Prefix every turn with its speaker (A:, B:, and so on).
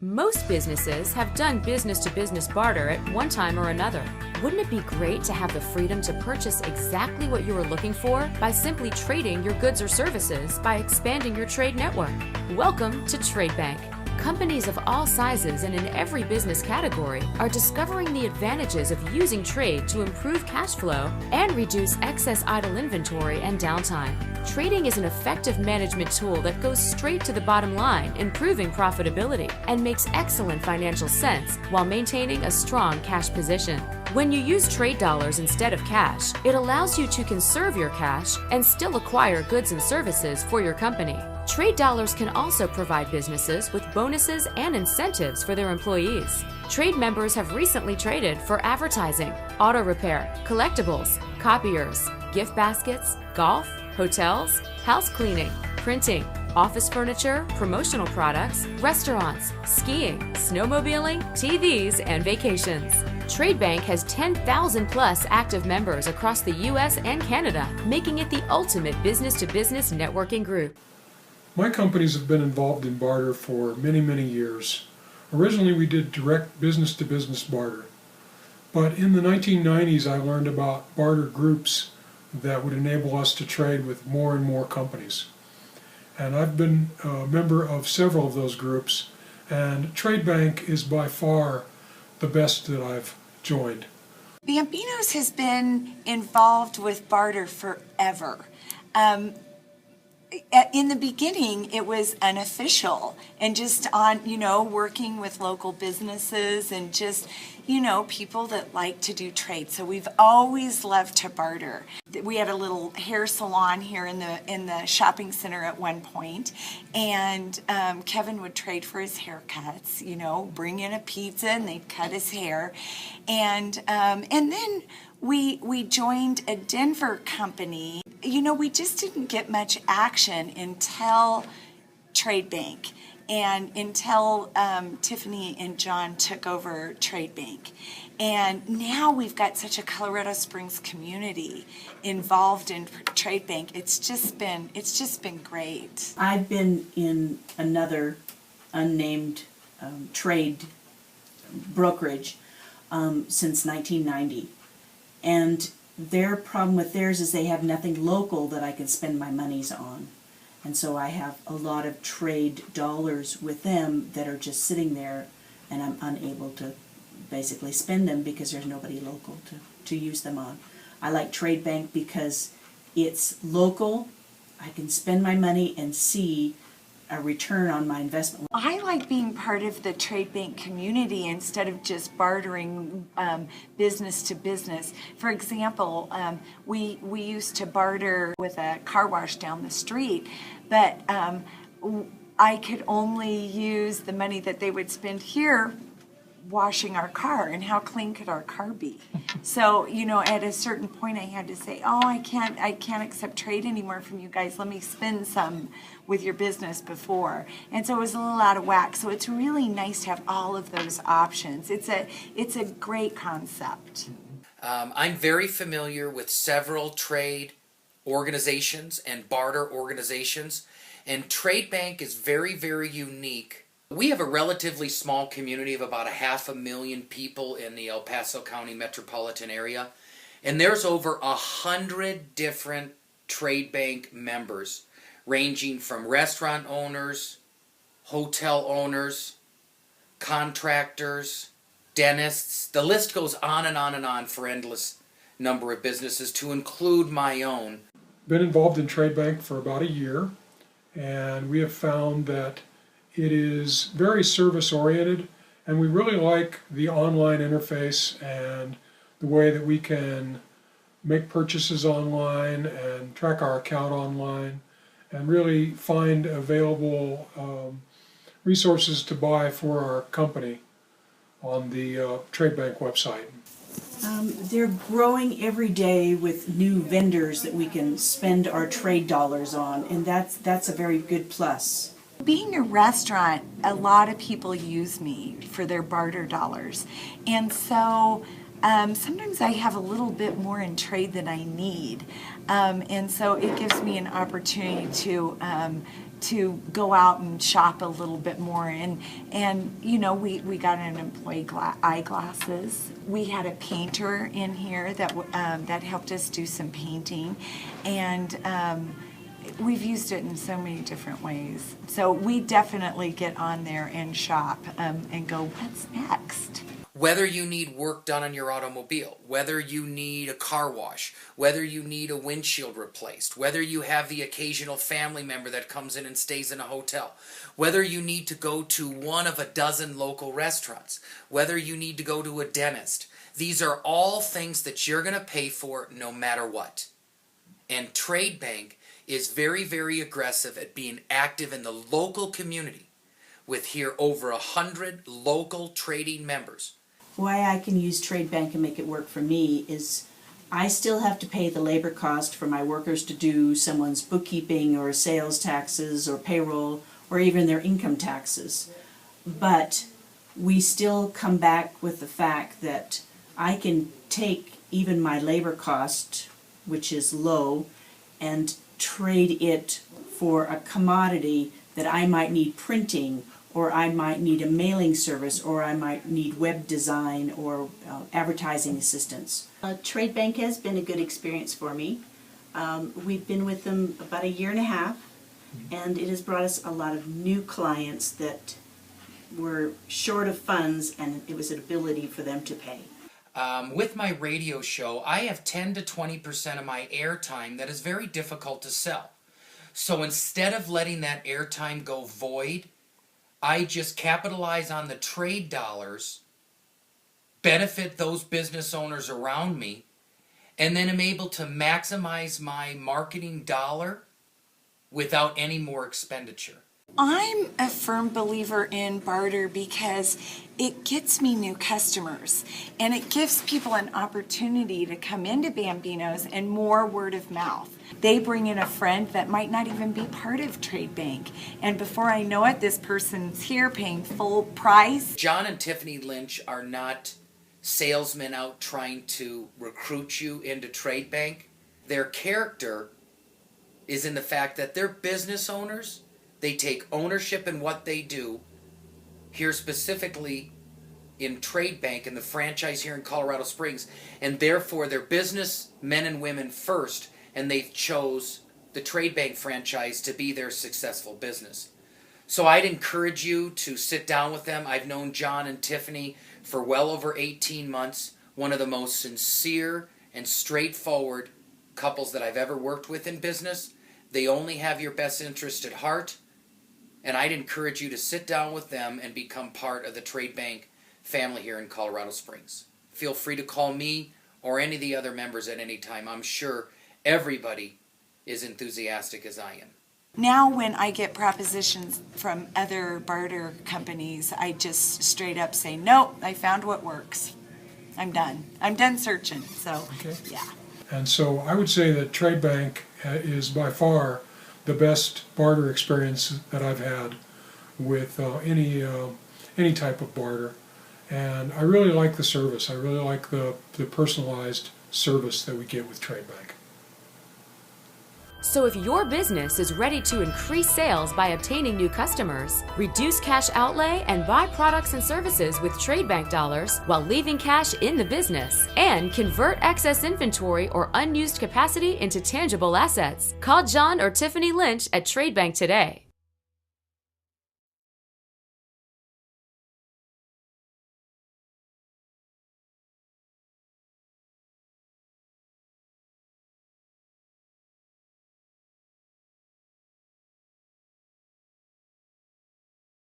A: Most businesses have done business-to-business barter at one time or another. Wouldn't it be great to have the freedom to purchase exactly what you are looking for by simply trading your goods or services by expanding your trade network? Welcome to Tradebank. Companies of all sizes and in every business category are discovering the advantages of using trade to improve cash flow and reduce excess idle inventory and downtime. Trading is an effective management tool that goes straight to the bottom line, improving profitability, and makes excellent financial sense while maintaining a strong cash position. When you use trade dollars instead of cash, it allows you to conserve your cash and still acquire goods and services for your company. Trade dollars can also provide businesses with bonuses and incentives for their employees. Trade members have recently traded for advertising, auto repair, collectibles, copiers, gift baskets, golf, hotels, house cleaning, printing, office furniture, promotional products, restaurants, skiing, snowmobiling, TVs, and vacations. Tradebank has 10,000 plus active members across the U.S. and Canada, making it the ultimate business-to-business networking group.
B: My companies have been involved in barter for many, many years. Originally we did direct business-to-business barter, but in the 1990s I learned about barter groups that would enable us to trade with more and more companies. And I've been a member of several of those groups, and Tradebank is by far the best that I've joined.
C: Bambinos has been involved with barter forever. In the beginning, it was unofficial and just on, working with local businesses and just, people that like to do trade. So we've always loved to barter. We had a little hair salon here in the shopping center at one point, and Kevin would trade for his haircuts, bring in a pizza and they'd cut his hair. And then we joined a Denver company. We just didn't get much action until Tradebank and until Tiffany and John took over Tradebank. And now we've got such a Colorado Springs community involved in Tradebank. It's just been great.
D: I've been in another unnamed trade brokerage since 1990. And their problem with theirs is they have nothing local that I can spend my monies on. And so I have a lot of trade dollars with them that are just sitting there, and I'm unable to basically spend them because there's nobody local to use them on. I like Tradebank because it's local. I can spend my money and see a return on my investment.
C: I like being part of the Tradebank community instead of just bartering business to business. For example, we used to barter with a car wash down the street, but I could only use the money that they would spend here washing our car, and how clean could our car be? So, at a certain point I had to say, I can't accept trade anymore from you guys. Let me spend some with your business before. And so it was a little out of whack. So it's really nice to have all of those options. It's a great concept.
E: I'm very familiar with several trade organizations and barter organizations, and Tradebank is very, very unique. We have a relatively small community of about 500,000 people in the El Paso County metropolitan area, and there's over 100 different Tradebank members, ranging from restaurant owners, hotel owners, contractors, dentists. The list goes on and on and on for endless number of businesses, to include my own.
B: Been involved in Tradebank for about a year, and we have found that it is very service-oriented, and we really like the online interface and the way that we can make purchases online and track our account online and really find available resources to buy for our company on the Tradebank website.
D: They're growing every day with new vendors that we can spend our trade dollars on, and that's a very good plus.
C: Being a restaurant, a lot of people use me for their barter dollars, and so sometimes I have a little bit more in trade than I need, and so it gives me an opportunity to to go out and shop a little bit more. And you know, we got an employee eyeglasses. We had a painter in here that helped us do some painting, and we've used it in so many different ways. So we definitely get on there and shop and go, what's next?
E: Whether you need work done on your automobile, whether you need a car wash, whether you need a windshield replaced, whether you have the occasional family member that comes in and stays in a hotel, whether you need to go to one of a dozen local restaurants, whether you need to go to a dentist, these are all things that you're going to pay for no matter what. And Tradebank is very, very aggressive at being active in the local community with here over 100 local trading members.
D: Why I can use Tradebank and make it work for me is I still have to pay the labor cost for my workers to do someone's bookkeeping or sales taxes or payroll or even their income taxes. But we still come back with the fact that I can take even my labor cost, which is low, and trade it for a commodity that I might need printing, or I might need a mailing service, or I might need web design or advertising assistance. Tradebank has been a good experience for me. We've been with them about 1.5 years, and it has brought us a lot of new clients that were short of funds, and it was an ability for them to pay.
E: With my radio show, I have 10 to 20% of my airtime that is very difficult to sell. So instead of letting that airtime go void, I just capitalize on the trade dollars, benefit those business owners around me, and then am able to maximize my marketing dollar without any more expenditure.
C: I'm a firm believer in barter because it gets me new customers, and it gives people an opportunity to come into Bambino's and more word of mouth. They bring in a friend that might not even be part of Tradebank, and before I know it, this person's here paying full price.
E: John and Tiffany Lynch are not salesmen out trying to recruit you into Tradebank. Their character is in the fact that they're business owners. They take ownership in what they do. Here specifically in Tradebank and the franchise here in Colorado Springs, and therefore they're business men and women first, and they chose the Tradebank franchise to be their successful business. So I'd encourage you to sit down with them. I've known John and Tiffany for well over 18 months, one of the most sincere and straightforward couples that I've ever worked with in business. They only have your best interest at heart, and I'd encourage you to sit down with them and become part of the Tradebank family here in Colorado Springs. Feel free to call me or any of the other members at any time. I'm sure everybody is enthusiastic as I am.
C: Now when I get propositions from other barter companies, I just straight up say, nope, I found what works. I'm done. I'm done searching. So,
B: Okay.
C: yeah.
B: And so I would say that Tradebank is by far the best barter experience that I've had with any type of barter. And I really like the service. I really like the personalized service that we get with Tradebank.
A: So if your business is ready to increase sales by obtaining new customers, reduce cash outlay, and buy products and services with Tradebank dollars while leaving cash in the business, and convert excess inventory or unused capacity into tangible assets, call John or Tiffany Lynch at Tradebank today.